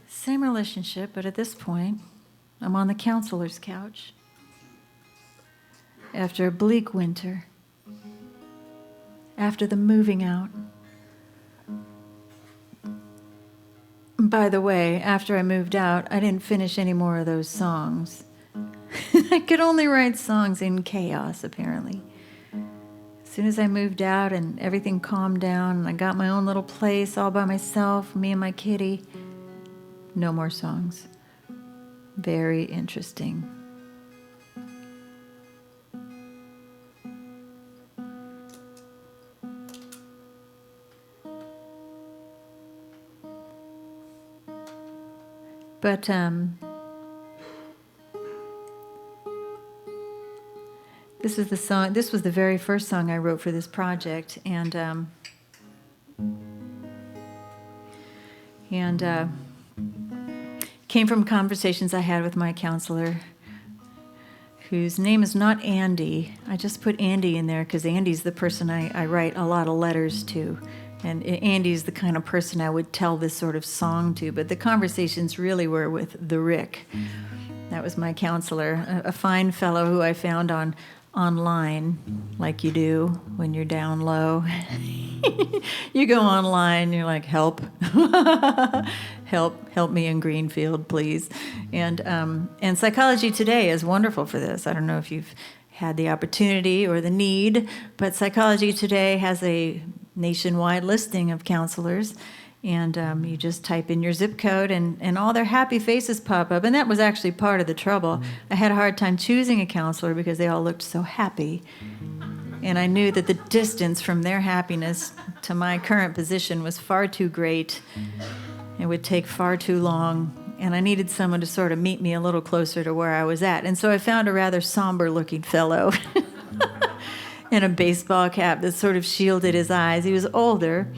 Same relationship, but at this point, I'm on the counselor's couch. After a bleak winter. After the moving out. By the way, after I moved out, I didn't finish any more of those songs. I could only write songs in chaos, apparently. As soon as I moved out and everything calmed down and I got my own little place all by myself, me and my kitty, no more songs. Very interesting. But this was the song. This was the very first song I wrote for this project, and came from conversations I had with my counselor, whose name is not Andy. I just put Andy in there because Andy's the person I write a lot of letters to. And Andy's the kind of person I would tell this sort of song to, but the conversations really were with the Rick. That was my counselor, a fine fellow who I found online, like you do when you're down low. You go online, you're like, help, help me in Greenfield, please. And Psychology Today is wonderful for this. I don't know if you've had the opportunity or the need, but Psychology Today has a nationwide listing of counselors, and you just type in your zip code and all their happy faces pop up. And that was actually part of the trouble. I had a hard time choosing a counselor because they all looked so happy. And I knew that the distance from their happiness to my current position was far too great. It would take far too long. And I needed someone to sort of meet me a little closer to where I was at. And so I found a rather somber-looking fellow in a baseball cap that sort of shielded his eyes. He was older,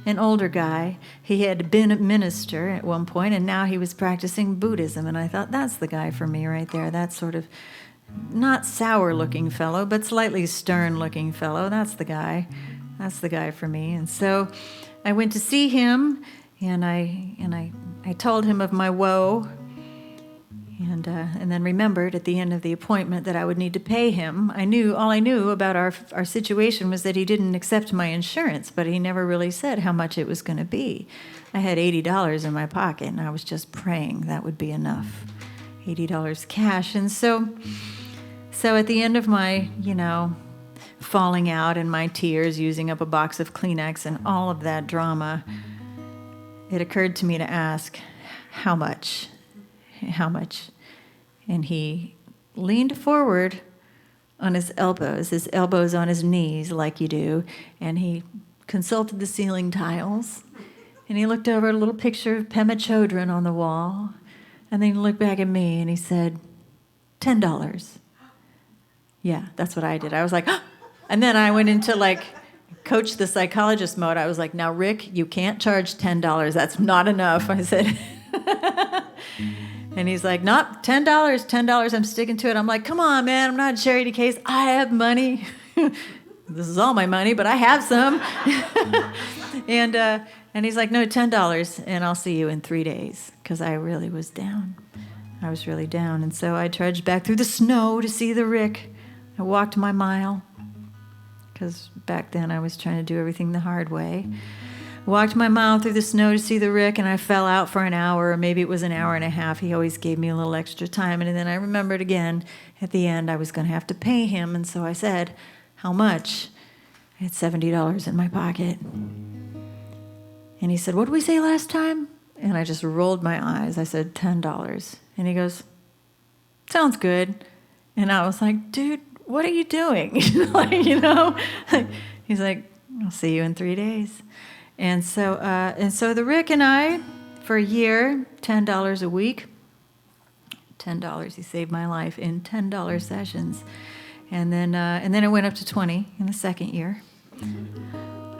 an older guy. He had been a minister at one point, and now he was practicing Buddhism. And I thought, that's the guy for me right there. That sort of not sour-looking fellow, but slightly stern-looking fellow. That's the guy. That's the guy for me. And so I went to see him, and I told him of my woe, and then remembered at the end of the appointment that I would need to pay him. All I knew about our situation was that he didn't accept my insurance, but he never really said how much it was going to be. I had $80 in my pocket, and I was just praying that would be enough. $80 cash. And so at the end of my, falling out and my tears, using up a box of Kleenex and all of that drama, it occurred to me to ask, how much? How much? And he leaned forward on his elbows on his knees like you do, and he consulted the ceiling tiles, and he looked over at a little picture of Pema Chodron on the wall, and then he looked back at me and he said, $10. Yeah, that's what I did. I was like, and then I went into coach the psychologist mode. I was like, now, Rick, you can't charge $10. That's not enough. I said, and he's like, nope, $10, I'm sticking to it. I'm like, come on, man, I'm not a charity case. I have money. This is all my money, but I have some. And he's like, no, $10, and I'll see you in 3 days, because I really was down. I was really down. And so I trudged back through the snow to see the Rick. I walked my mile, because back then I was trying to do everything the hard way. Walked my mile through the snow to see the Rick, and I fell out for an hour, or maybe it was an hour and a half. He always gave me a little extra time, and then I remembered again, at the end, I was going to have to pay him, and so I said, how much? I had $70 in my pocket. And he said, what did we say last time? And I just rolled my eyes. I said, $10. And he goes, sounds good. And I was like, dude, what are you doing? He's like, I'll see you in 3 days. And so the Rick and I, for a year, $10 a week, $10, he saved my life in $10 sessions. And then it went up to 20 in the second year.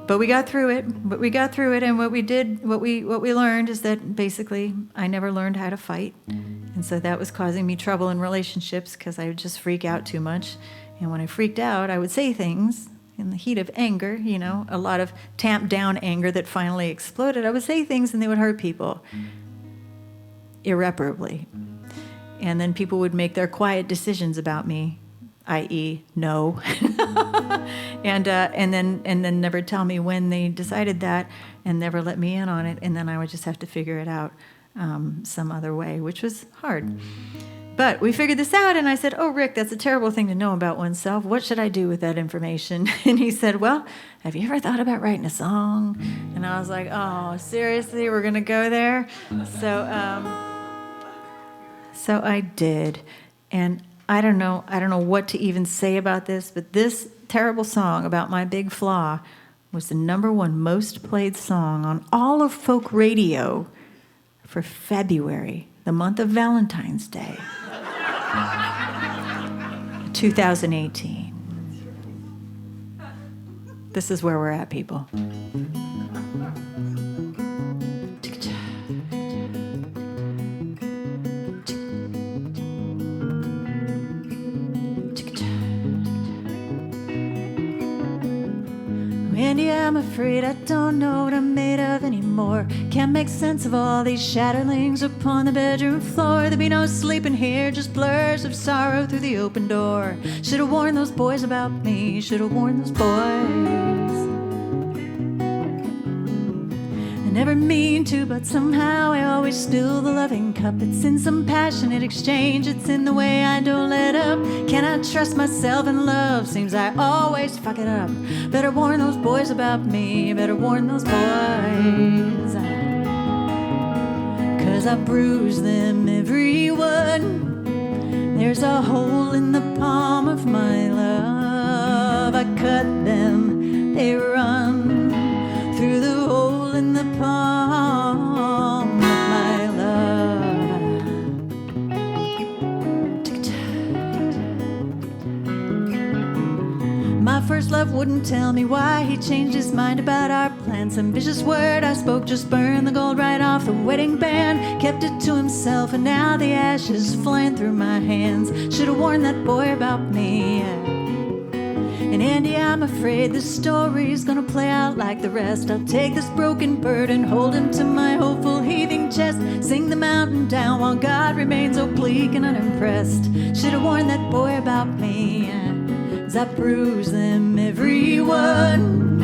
But we got through it. And what we learned is that basically I never learned how to fight. And so that was causing me trouble in relationships because I would just freak out too much. And when I freaked out, I would say things in the heat of anger, a lot of tamped down anger that finally exploded, I would say things and they would hurt people irreparably. And then people would make their quiet decisions about me, i.e., no, and then never tell me when they decided that, and never let me in on it, and then I would just have to figure it out some other way, which was hard. But we figured this out, and I said, "Oh, Rick, that's a terrible thing to know about oneself. What should I do with that information?" And he said, "Well, have you ever thought about writing a song?" And I was like, "Oh, seriously, we're gonna go there?" So I did, and I don't know what to even say about this, but this terrible song about my big flaw was the #1 most played song on all of folk radio for February, the month of Valentine's Day, 2018. This is where we're at, people. Andy, I'm afraid I don't know what I'm made of anymore. Can't make sense of all these shatterlings upon the bedroom floor. There'd be no sleeping here, just blurs of sorrow through the open door. Should've warned those boys about me, should've warned those boys. I never mean to, but somehow I always spill the loving cup. It's in some passionate exchange, it's in the way I don't let up. Cannot trust myself in love, seems I always fuck it up. Better warn those boys about me, better warn those boys. 'Cause I bruise them, everyone. There's a hole in the palm of my love. I cut them, they run through the hole in the palm of my love. My first love wouldn't tell me why he changed his mind about our plans. Some vicious word I spoke just burned the gold right off the wedding band. Kept it to himself and now the ashes flying through my hands. Should've warned that boy about me. And Andy, I'm afraid this story's gonna play out like the rest. I'll take this broken bird and hold him to my hopeful heaving chest. Sing the mountain down while God remains oblique and unimpressed. Should've warned that boy about me, as I bruise them, everyone.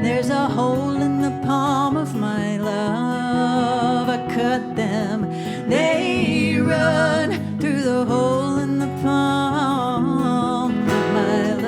There's a hole in the palm of my love. I cut them, they run through the hole in the palm of my love.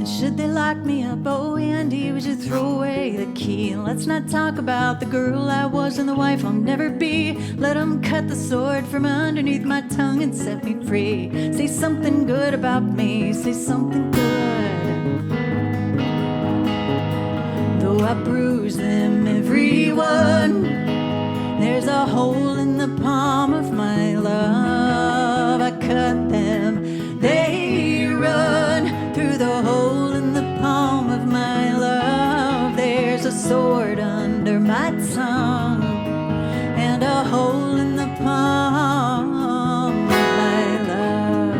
Should they lock me up? Oh, Andy, would you throw away the key? Let's not talk about the girl I was and the wife I'll never be. Let them cut the sword from underneath my tongue and set me free. Say something good about me, say something good. Though I bruise them, everyone, there's a hole in the palm of my love. I cut them, they run through the hole in the palm of my love. There's a sword under my tongue and a hole in the palm of my love.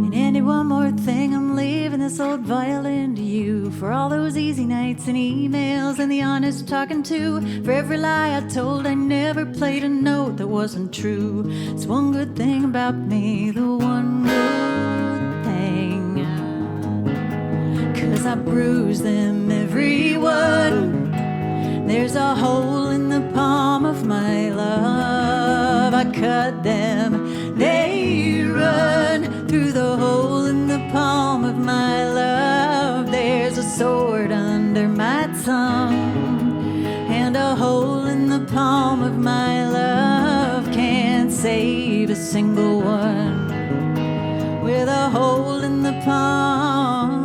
And Andy, one more thing, I'm leaving this old violin to you. For all those easy nights and emails and the honest talking to. For every lie I told, I never played a note that wasn't true. It's one good thing about me, the one good thing. 'Cause I bruise them, everyone. There's a hole in the palm of my love. I cut them, they run through the hole in the palm of my love. There's a sword under my tongue and a hole in the palm of my love. Can't save a single one with a hole in the palm